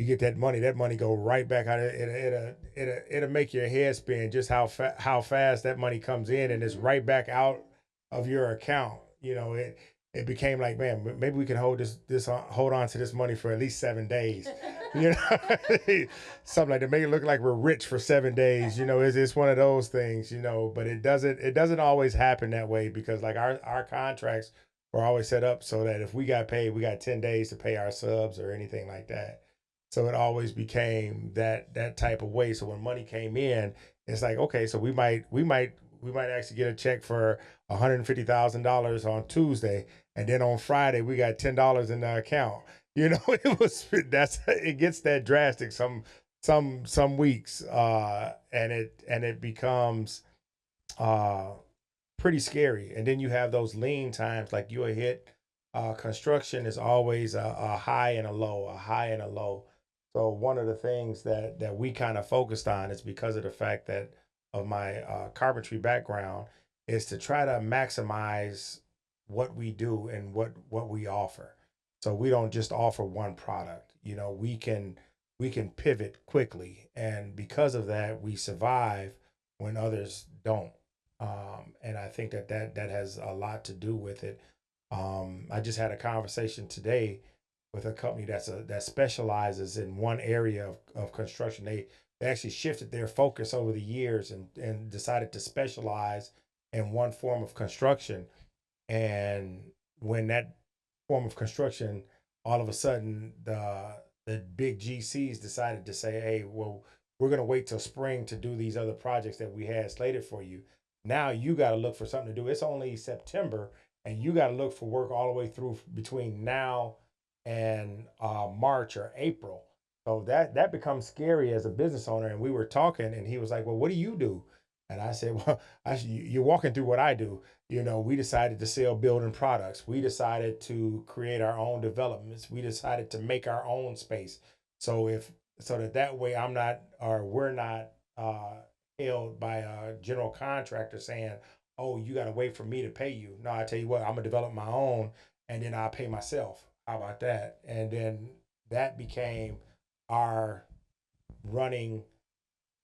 [SPEAKER 7] get that money go right back out. It'll make your head spin just how fast that money comes in and it's right back out of your account. It became like, man, maybe we can hold on to this money for at least 7 days. you know Something like that, make it look like we're rich for 7 days. It's one of those things. But it doesn't always happen that way, because like our contracts were always set up so that if we got paid, we got 10 days to pay our subs or anything like that. So it always became that type of way. So when money came in, it's like, okay, so we might actually get a check for $150,000 on Tuesday, and then on Friday we got $10 in the account. It gets that drastic some weeks, and it becomes uh pretty scary. And then you have those lean times, like you'll hit construction is always a high and a low, a high and a low. So one of the things that we kind of focused on is because of the fact that of my carpentry background is to try to maximize what we do and what we offer. So we don't just offer one product. We can pivot quickly, and because of that, we survive when others don't. And I think that has a lot to do with it. I just had a conversation today with a company that specializes in one area of construction. They actually shifted their focus over the years and decided to specialize in one form of construction. And when that form of construction, all of a sudden the big GCs decided to say, hey, well, we're going to wait till spring to do these other projects that we had slated for you. Now you got to look for something to do. It's only September, and you got to look for work all the way through between now and March or April. So that becomes scary as a business owner. And we were talking, and he was like, "Well, what do you do?" And I said, "Well, you're walking through what I do. We decided to sell building products. We decided to create our own developments. We decided to make our own space. So if so that way I'm not or we're not held by a general contractor saying, "Oh, you got to wait for me to pay you." No, I tell you what, I'm gonna develop my own, and then I'll pay myself. How about that? And then that became our running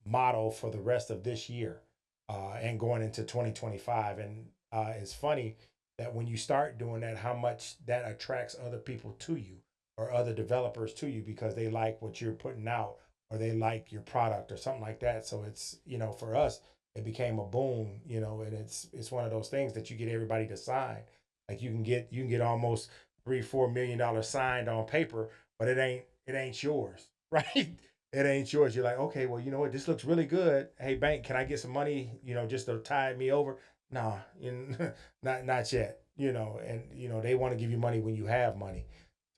[SPEAKER 7] model for the rest of this year and going into 2025. And it's funny that when you start doing that, how much that attracts other people to you or other developers to you because they like what you're putting out or they like your product or something like that. So it's, for us, it became a boom, and it's one of those things that you get everybody to sign. Like you can get almost $3-4 million signed on paper, but it ain't yours, right? It ain't yours. You're like, okay, well, you know what? This looks really good. Hey, bank, can I get some money? Just to tide me over? Nah, not yet. And they want to give you money when you have money.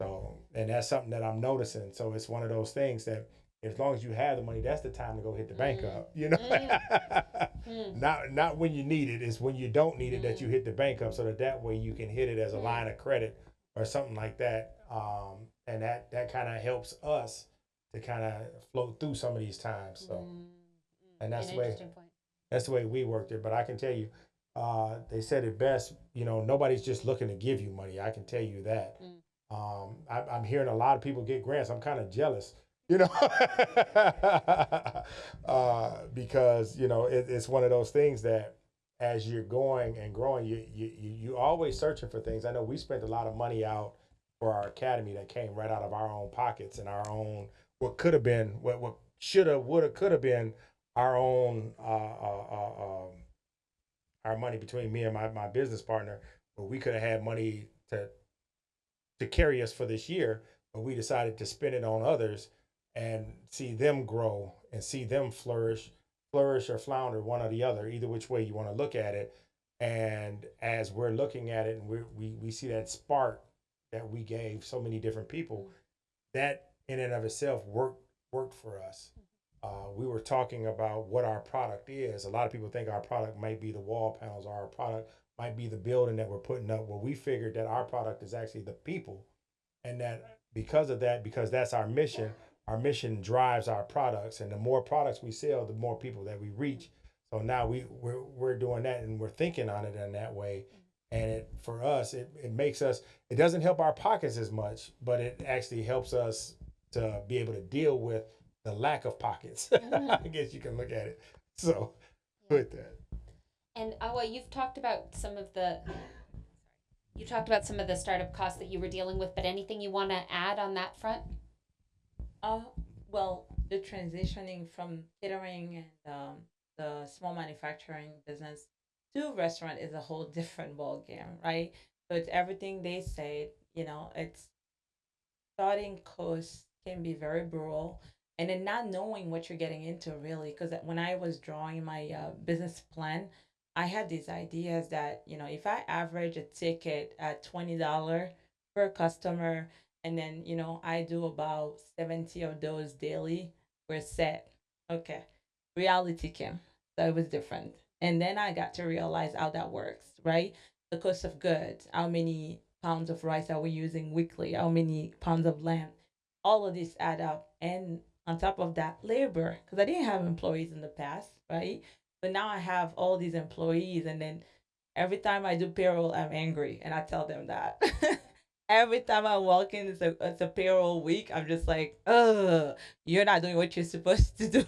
[SPEAKER 7] So, and that's something that I'm noticing. So it's one of those things that as long as you have the money, that's the time to go hit the bank up. Not when you need it. It's when you don't need it that you hit the bank up, so that way you can hit it as a line of credit or something like that. And that kind of helps us to kind of float through some of these times. So, and
[SPEAKER 2] An interesting point.
[SPEAKER 7] that's the way we worked it. But I can tell you, they said it best. Nobody's just looking to give you money. I can tell you that. I'm hearing a lot of people get grants. I'm kind of jealous, because it's one of those things that as you're going and growing, you always searching for things. I know we spent a lot of money out for our academy that came right out of our own pockets and our own what could have been what should have would have could have been our own our money between me and my business partner, but we could have had money to carry us for this year, but we decided to spend it on others and see them grow and see them flourish or flounder, one or the other, either which way you want to look at it. And as we're looking at it and we see that spark that we gave so many different people, that in and of itself worked for us. We were talking about what our product is. A lot of people think our product might be the wall panels, or our product might be the building that we're putting up. Well, we figured that our product is actually the people, and that because of that, because that's our mission drives our products, and the more products we sell, the more people that we reach. So now we're doing that, and we're thinking on it in that way. And for us, it makes us. It doesn't help our pockets as much, but it actually helps us to be able to deal with the lack of pockets. I guess you can look at it. So with that.
[SPEAKER 2] And Awa, you talked about some of the startup costs that you were dealing with, but anything you want to add on that front?
[SPEAKER 6] Uh, well, the transitioning from catering and the small manufacturing business to restaurant is a whole different ball game, right? So it's everything they said. It's starting costs can be very brutal, and then not knowing what you're getting into really. Because when I was drawing my business plan, I had these ideas that if I average a ticket at $20 per customer, and then I do about 70 of those daily, we're set. Okay, reality came, so it was different, and then I got to realize how that works, right? The cost of goods, how many pounds of rice are we using weekly, how many pounds of lamb, all of this add up. And on top of that, labor, because I didn't have employees in the past, right? But now I have all these employees, and then every time I do payroll, I'm angry, and I tell them that. Every time I walk in, it's a payroll week. I'm just like, oh, you're not doing what you're supposed to do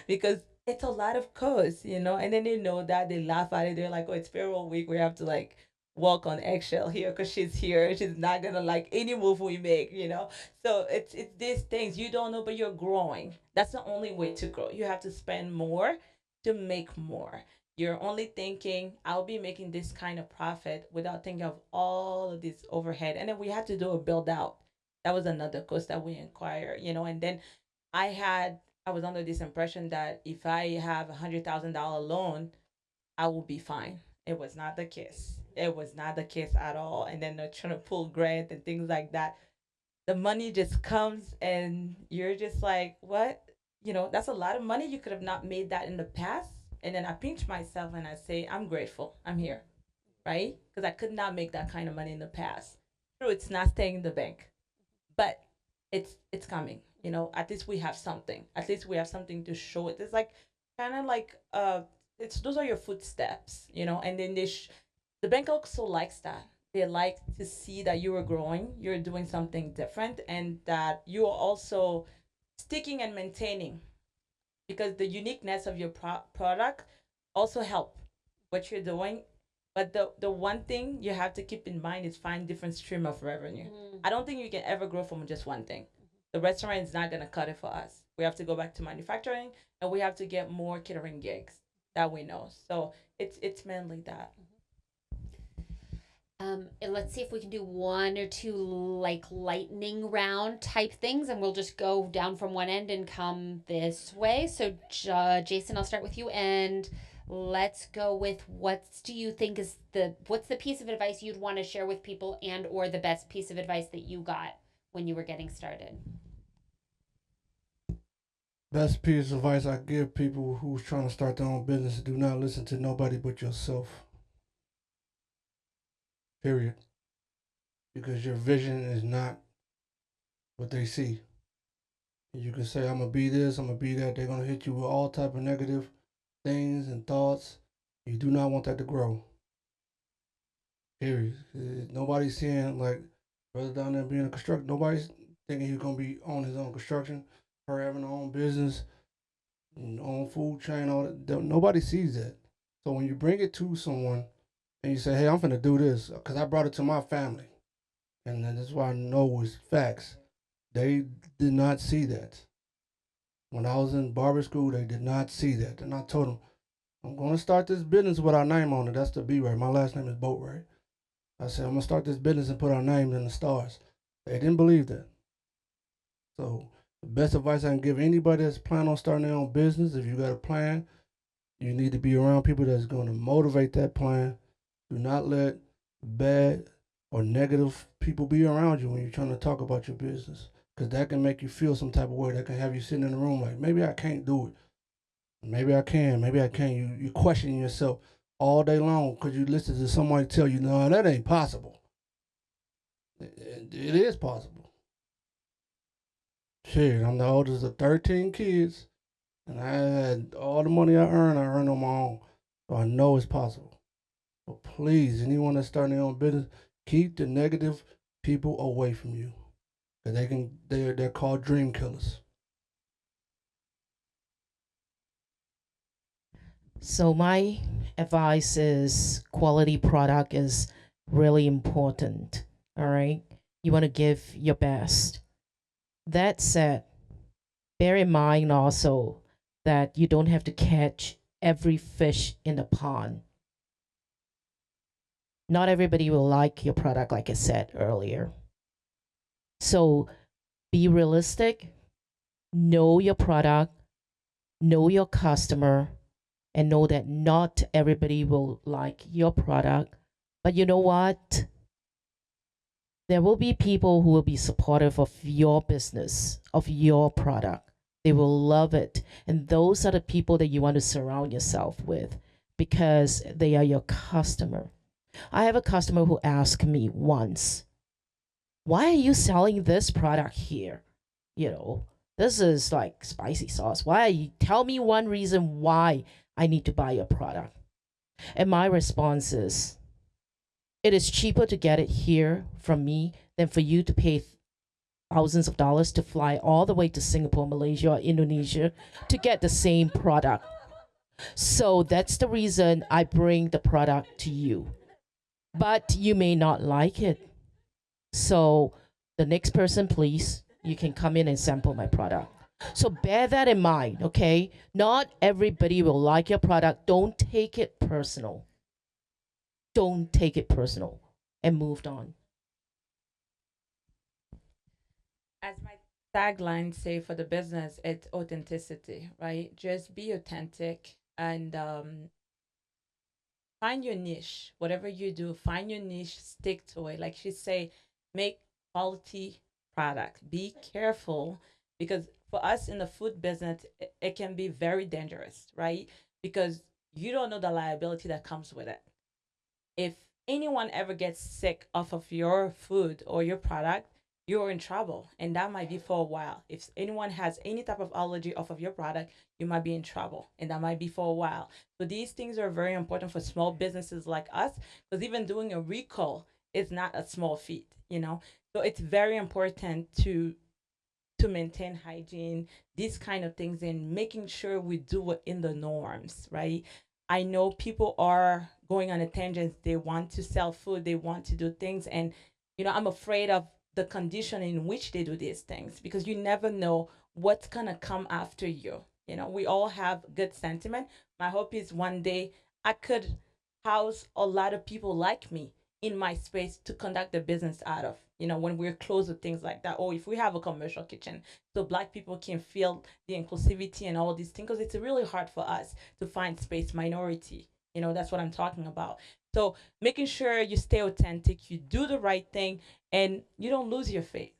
[SPEAKER 6] because it's a lot of costs. And then they know that, they laugh at it. They're like, oh, it's payroll week. We have to like walk on eggshell here because she's here. She's not gonna like any move we make. So it's these things you don't know, but you're growing. That's the only way to grow. You have to spend more to make more. You're only thinking, I'll be making this kind of profit without thinking of all of this overhead. And then we had to do a build out. That was another cost that we inquire. And then I was under this impression that if I have $100,000 loan, I will be fine. It was not the case. It was not the case at all. And then they're trying to pull grant and things like that. the money just comes and you're just like, what? That's a lot of money. You could have not made that in the past. And then I pinch myself and I say, I'm grateful. I'm here, right? Because I could not make that kind of money in the past. True, it's not staying in the bank, but it's coming. At least we have something. At least we have something to show it. It's like kind of like it's those are your footsteps, and then the bank also likes that. They like to see that you are growing, you're doing something different, and that you are also sticking and maintaining, because the uniqueness of your product also help what you're doing. But the one thing you have to keep in mind is find different stream of revenue. I don't think you can ever grow from just one thing. The restaurant is not gonna cut it for us. We have to go back to manufacturing, and we have to get more catering gigs that we know. So it's mainly that.
[SPEAKER 2] And let's see if we can do one or two like lightning round type things, and we'll just go down from one end and come this way. So, Jason, I'll start with you, and let's go with what's the piece of advice you'd want to share with people, and or the best piece of advice that you got when you were getting started.
[SPEAKER 3] Best piece of advice I give people who's trying to start their own business: do not listen to nobody but yourself. Period. Because your vision is not what they see. You can say, I'm gonna be this, I'm gonna be that. They're gonna hit you with all type of negative things and thoughts. You do not want that to grow. Period. Nobody's seeing like brother down there being a constructor. Nobody's thinking he's gonna be on his own construction, her having her own business, own food chain. All that. Nobody sees that. So when you bring it to someone and you say, "Hey, I'm gonna do this," because I brought it to my family, and that's why I know it's facts. They did not see that. When I was in barber school, they did not see that. And I told them, I'm going to start this business with our name on it. That's the B right. My last name is Boatwright. I said, I'm going to start this business and put our name in the stars. They didn't believe that. So, the best advice I can give anybody that's planning on starting their own business, if you got a plan, you need to be around people that's going to motivate that plan. Do not let bad or negative people be around you when you're trying to talk about your business. Because that can make you feel some type of way. That can have you sitting in the room like, maybe I can't do it. Maybe I can, maybe I can't. You question yourself all day long because you listen to somebody tell you, no, that ain't possible. It is possible. Shit, I'm the oldest of 13 kids, and I had all the money I earned on my own. So I know it's possible. But please, anyone that's starting their own business, keep the negative people away from you. Cause they're called dream killers.
[SPEAKER 5] So my advice is quality product is really important. All right. You want to give your best. That said, bear in mind also that you don't have to catch every fish in the pond. Not everybody will like your product, like I said earlier. So be realistic, know your product, know your customer, and know that not everybody will like your product. But you know what? There will be people who will be supportive of your business, of your product. They will love it. And those are the people that you want to surround yourself with because they are your customer. I have a customer who asked me once, why are you selling this product here? You know, this is like spicy sauce. Why? Tell me one reason why I need to buy your product. And my response is, it is cheaper to get it here from me than for you to pay thousands of dollars to fly all the way to Singapore, Malaysia, or Indonesia to get the same product. So that's the reason I bring the product to you. But you may not like it. So the next person, please, you can come in and sample my product. So bear that in mind, okay? Not everybody will like your product. Don't take it personal. Don't take it personal and moved on.
[SPEAKER 6] As my tagline say for the business, it's authenticity, right? Just be authentic and find your niche. Whatever you do, find your niche, stick to it. Like she say, make quality product. Be careful, because for us in the food business, it can be very dangerous, right? Because you don't know the liability that comes with it. If anyone ever gets sick off of your food or your product, you're in trouble. And that might be for a while. If anyone has any type of allergy off of your product, you might be in trouble. And that might be for a while. So these things are very important for small businesses like us, because even doing a recall is not a small feat, you know? So it's very important to maintain hygiene, these kind of things, and making sure we do it in the norms, right? I know people are going on a tangent. They want to sell food, they want to do things, and I'm afraid of the condition in which they do these things, because you never know what's gonna come after you. We all have good sentiment. My hope is one day I could house a lot of people like me in my space to conduct the business out of, when we're close to things like that. Or if we have a commercial kitchen, so Black people can feel the inclusivity and all these things, because it's really hard for us to find space, minority. That's what I'm talking about. So making sure you stay authentic, you do the right thing, and you don't lose your faith,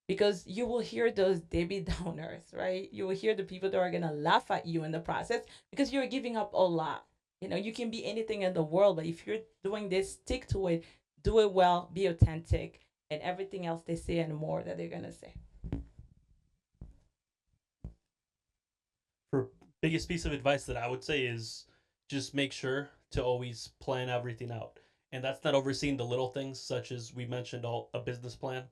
[SPEAKER 6] because you will hear those Debbie Downers, right? You will hear the people that are gonna laugh at you in the process, because you're giving up a lot. You can be anything in the world, but if you're doing this, stick to it, do it well, be authentic, and everything else they say and more that they're gonna say.
[SPEAKER 4] For biggest piece of advice that I would say is just make sure to always plan everything out. And that's not overseeing the little things, such as we mentioned, all a business plan.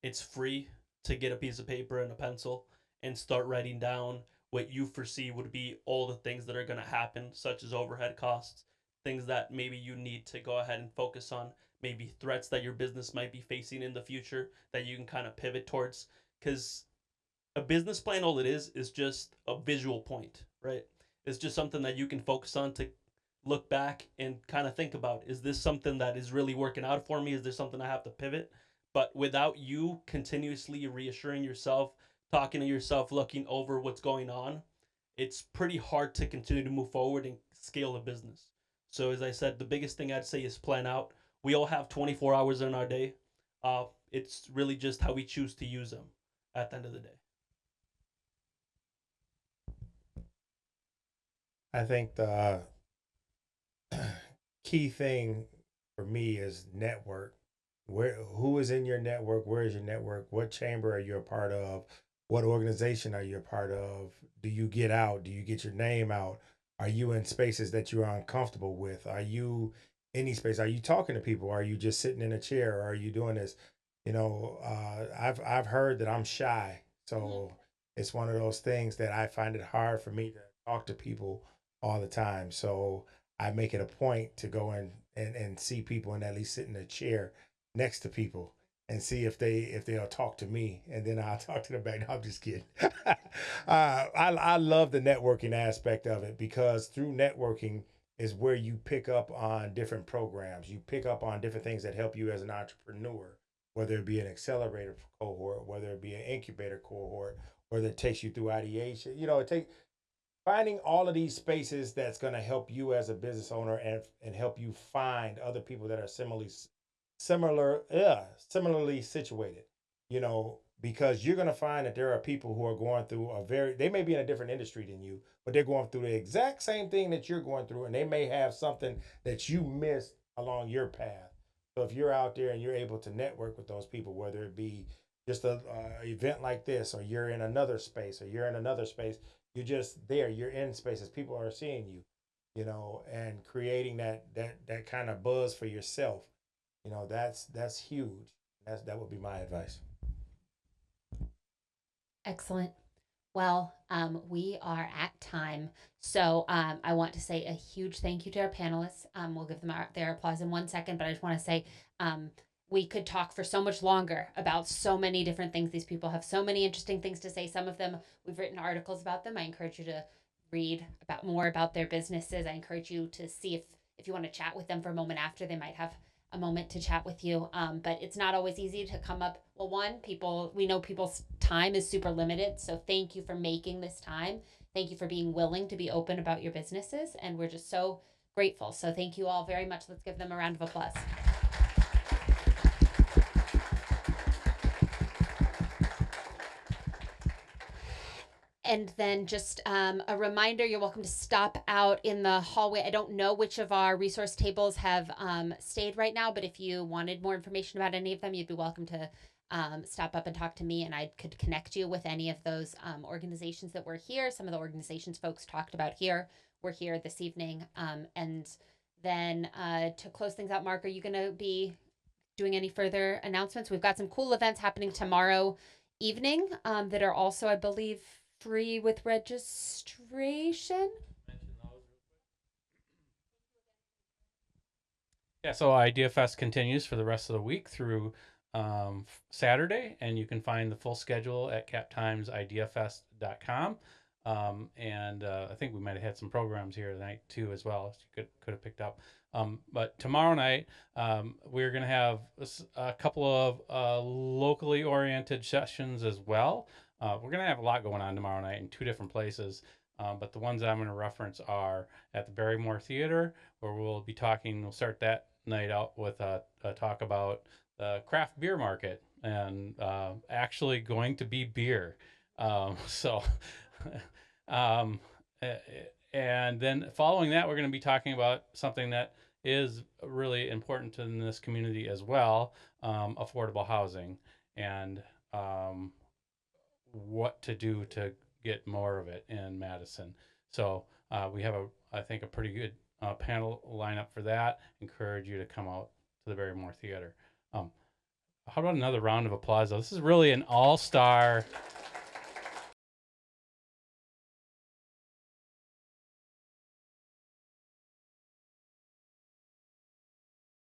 [SPEAKER 4] It's free to get a piece of paper and a pencil and start writing down what you foresee would be all the things that are going to happen, such as overhead costs, things that maybe you need to go ahead and focus on, maybe threats that your business might be facing in the future that you can kind of pivot towards. Because a business plan, all it is just a visual point, right? It's just something that you can focus on to look back and kind of think about, is this something that is really working out for me? Is there something I have to pivot? But without you continuously reassuring yourself, talking to yourself, looking over what's going on, it's pretty hard to continue to move forward and scale a business. So as I said, the biggest thing I'd say is plan out. We all have 24 hours in our day. It's really just how we choose to use them at the end of the day.
[SPEAKER 7] I think the key thing for me is network. Who is in your network? Where is your network? What chamber are you a part of? What organization are you a part of? Do you get out? Do you get your name out? Are you in spaces that you're uncomfortable with? Are you any space? Are you talking to people? Are you just sitting in a chair? Or are you doing this? I've heard that I'm shy, so it's one of those things that I find it hard for me to talk to people all the time. So I make it a point to go and see people and at least sit in a chair next to people and see if they'll talk to me, and then I'll talk to them back. No, I'm just kidding. I love the networking aspect of it, because through networking is where you pick up on different programs. You pick up on different things that help you as an entrepreneur, whether it be an accelerator cohort, whether it be an incubator cohort, whether it takes you through ideation. It takes finding all of these spaces that's going to help you as a business owner, and help you find other people that are similarly situated. Because you're going to find that there are people who are going through they may be in a different industry than you, but they're going through the exact same thing that you're going through, and they may have something that you missed along your path. So if you're out there and you're able to network with those people, whether it be just a event like this, or you're in another space, or you're in another space, you're just there. You're in spaces. People are seeing you, and creating that kind of buzz for yourself. That's huge. That would be my advice.
[SPEAKER 2] Excellent. Well, we are at time. So I want to say a huge thank you to our panelists. We'll give them their applause in 1 second, but I just want to say we could talk for so much longer about so many different things. These people have so many interesting things to say. Some of them, we've written articles about them. I encourage you to read about more about their businesses. I encourage you to see if you want to chat with them for a moment after. They might have a moment to chat with you. But it's not always easy to come up. Well, we know people's time is super limited. So thank you for making this time. Thank you for being willing to be open about your businesses. And we're just so grateful. So thank you all very much. Let's give them a round of applause. And then just a reminder, you're welcome to stop out in the hallway. I don't know which of our resource tables have stayed right now, but if you wanted more information about any of them, you'd be welcome to stop up and talk to me, and I could connect you with any of those organizations that were here. Some of the organizations folks talked about here were here this evening. And then to close things out, Mark, are you going to be doing any further announcements? We've got some cool events happening tomorrow evening that are also, I believe, free with registration.
[SPEAKER 1] Yeah, so Idea Fest continues for the rest of the week through Saturday, and you can find the full schedule at captimesideafest.com. And I think we might have had some programs here tonight too, as well. As you could have picked up. But tomorrow night, we're going to have a couple of locally oriented sessions as well. We're going to have a lot going on tomorrow night in 2 different places. But the ones I'm going to reference are at the Barrymore Theater, where we'll start that night out with a talk about the craft beer market and actually going to be beer. So, um, and then following that, we're going to be talking about something that is really important in this community as well, affordable housing, and what to do to get more of it in Madison. So we have I think, a pretty good panel lineup for that. Encourage you to come out to the Barrymore Theater. How about another round of applause? Though? This is really an all-star